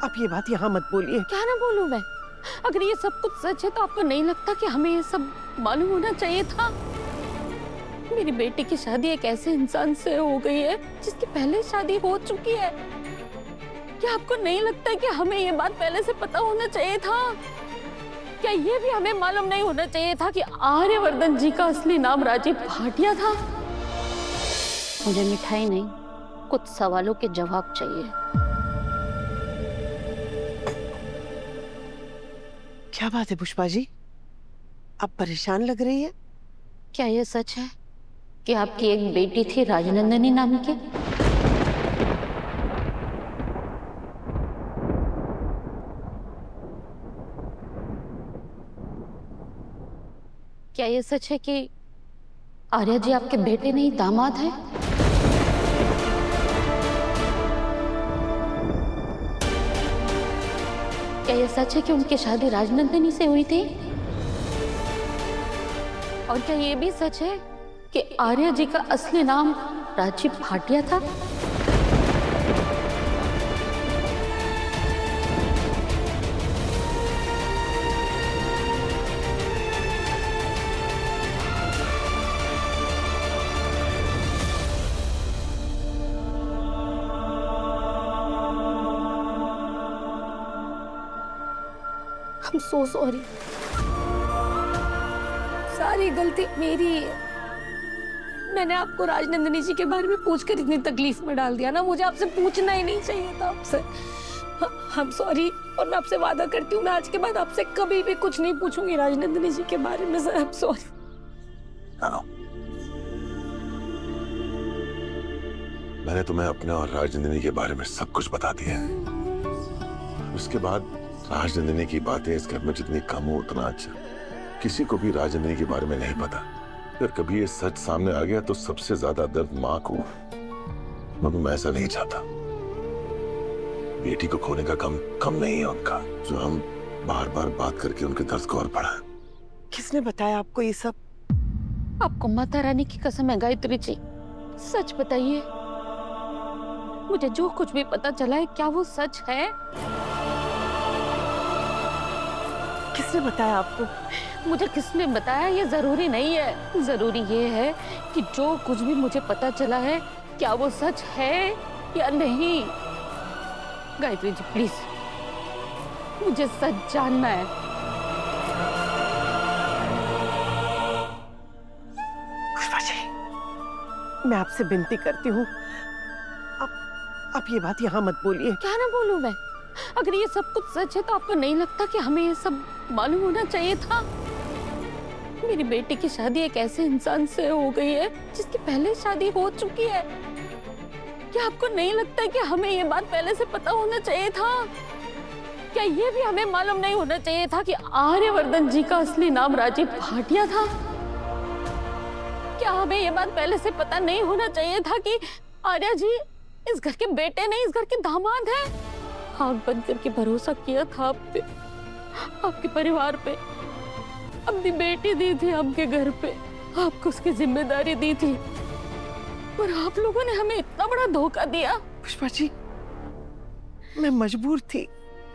आप ये बात यहाँ मत बोलिए। क्या ना बोलूं मैं? अगर ये सब कुछ सच है तो आपको नहीं लगता कि हमें ये सब मालूम होना चाहिए था? मेरी बेटी की शादी एक ऐसे इंसान से हो गई है जिसकी पहले शादी हो चुकी है। क्या आपको नहीं लगता कि हमें ये बात पहले से पता होना चाहिए था? क्या ये भी हमें मालूम नहीं होना चाहिए था कि आर्यवर्धन जी का असली नाम राजीव भाटिया था? मुझे मिठाई नहीं, कुछ सवालों के जवाब चाहिए। क्या बात है पुष्पा जी, आप परेशान लग रही है? क्या ये सच है कि आपकी एक बेटी थी राजनंदिनी नाम की? क्या ये सच है कि आर्या जी आपके बेटे नहीं दामाद हैं? क्या ये सच है कि उनकी शादी राजनंदिनी से हुई थी? और क्या ये भी सच है कि आर्या जी का असली नाम राजीव भाटिया था? I'm so sorry. सारी गलती मेरी है। मैंने आपको राजनंदिनी जी के बारे में पूछकर इतनी तकलीफ में डाल दिया ना। मुझे आपसे पूछना ही नहीं चाहिए था आपसे। I'm sorry, और मैं आपसे वादा करती हूँ मैं आज के बाद आपसे कभी भी कुछ नहीं पूछूंगी राजनंदिनी जी के बारे में। Sir I'm sorry. मैंने तुम्हें अपने और राजनंदिनी के बारे में सब कुछ बता दिया है। उसके बाद राजनंदिनी की बातें इस घर में जितनी कम हो उतना अच्छा। किसी को भी राजनंदिनी के बारे में नहीं पता। अगर कभी ये सच सामने आ गया तो सबसे ज्यादा दर्द माँ को। मगर मैं ऐसा नहीं चाहता। बेटी को खोने का गम कम नहीं है उनका, जो हम बार बार बात करके उनके दर्द को और बढ़ाएं। किसने बताया आपको ये सब? आपको माता रानी की कसम है गायत्री जी, सच बताइए। मुझे जो कुछ भी पता चला है क्या वो सच है? किसने बताया आपको? मुझे किसने बताया ये जरूरी नहीं है। जरूरी ये है कि जो कुछ भी मुझे पता चला है क्या वो सच है या नहीं। गायत्री जी प्लीज, मुझे सच जानना है। पुष्पा जी, मैं आपसे विनती करती हूँ, आप ये बात यहाँ मत बोलिए। क्या ना बोलूं मैं? अगर ये सब कुछ सच है तो आपको नहीं लगता कि हमें ये सब मालूम होना चाहिए था? मेरी बेटी की शादी एक ऐसे इंसान से हो गई है जिसकी पहले शादी हो चुकी है। क्या आपको नहीं लगता कि हमें ये बात पहले से पता होना चाहिए था? क्या ये भी हमें मालूम नहीं होना चाहिए था कि आर्यवर्धन जी का असली नाम राजीव भाटिया था? क्या हमें ये बात पहले से पता नहीं होना चाहिए था कि आर्या जी इस घर के बेटे नहीं, इस घर के दामाद हैं? आंख बंद करके भरोसा किया था आप पे, आपके परिवार पे। अपनी बेटी दी थी आपके घर पे, आपको उसकी जिम्मेदारी दी थी, और आप लोगों ने हमें इतना बड़ा धोखा दिया। पुष्पा जी, मैं मजबूर थी,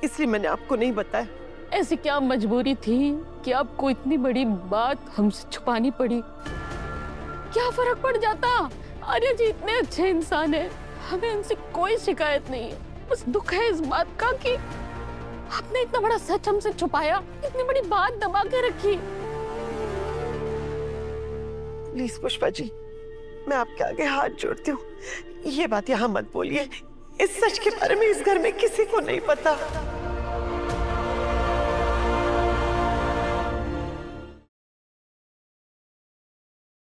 इसलिए मैंने आपको नहीं बताया। ऐसी क्या मजबूरी थी कि आपको इतनी बड़ी बात हमसे छुपानी पड़ी? क्या फर्क पड़ जाता? आर्या जी इतने अच्छे इंसान है, हमें उनसे कोई शिकायत नहीं है। बस दुख है इस बात का कि आपने इतना बड़ा सच हमसे छुपाया, इतनी बड़ी बात दबा के रखी। प्लीज पुष्पा जी, मैं आपके आगे हाथ जोड़ती हूँ, ये बात यहाँ मत बोलिए। इस सच के बारे में इस घर में किसी को नहीं पता।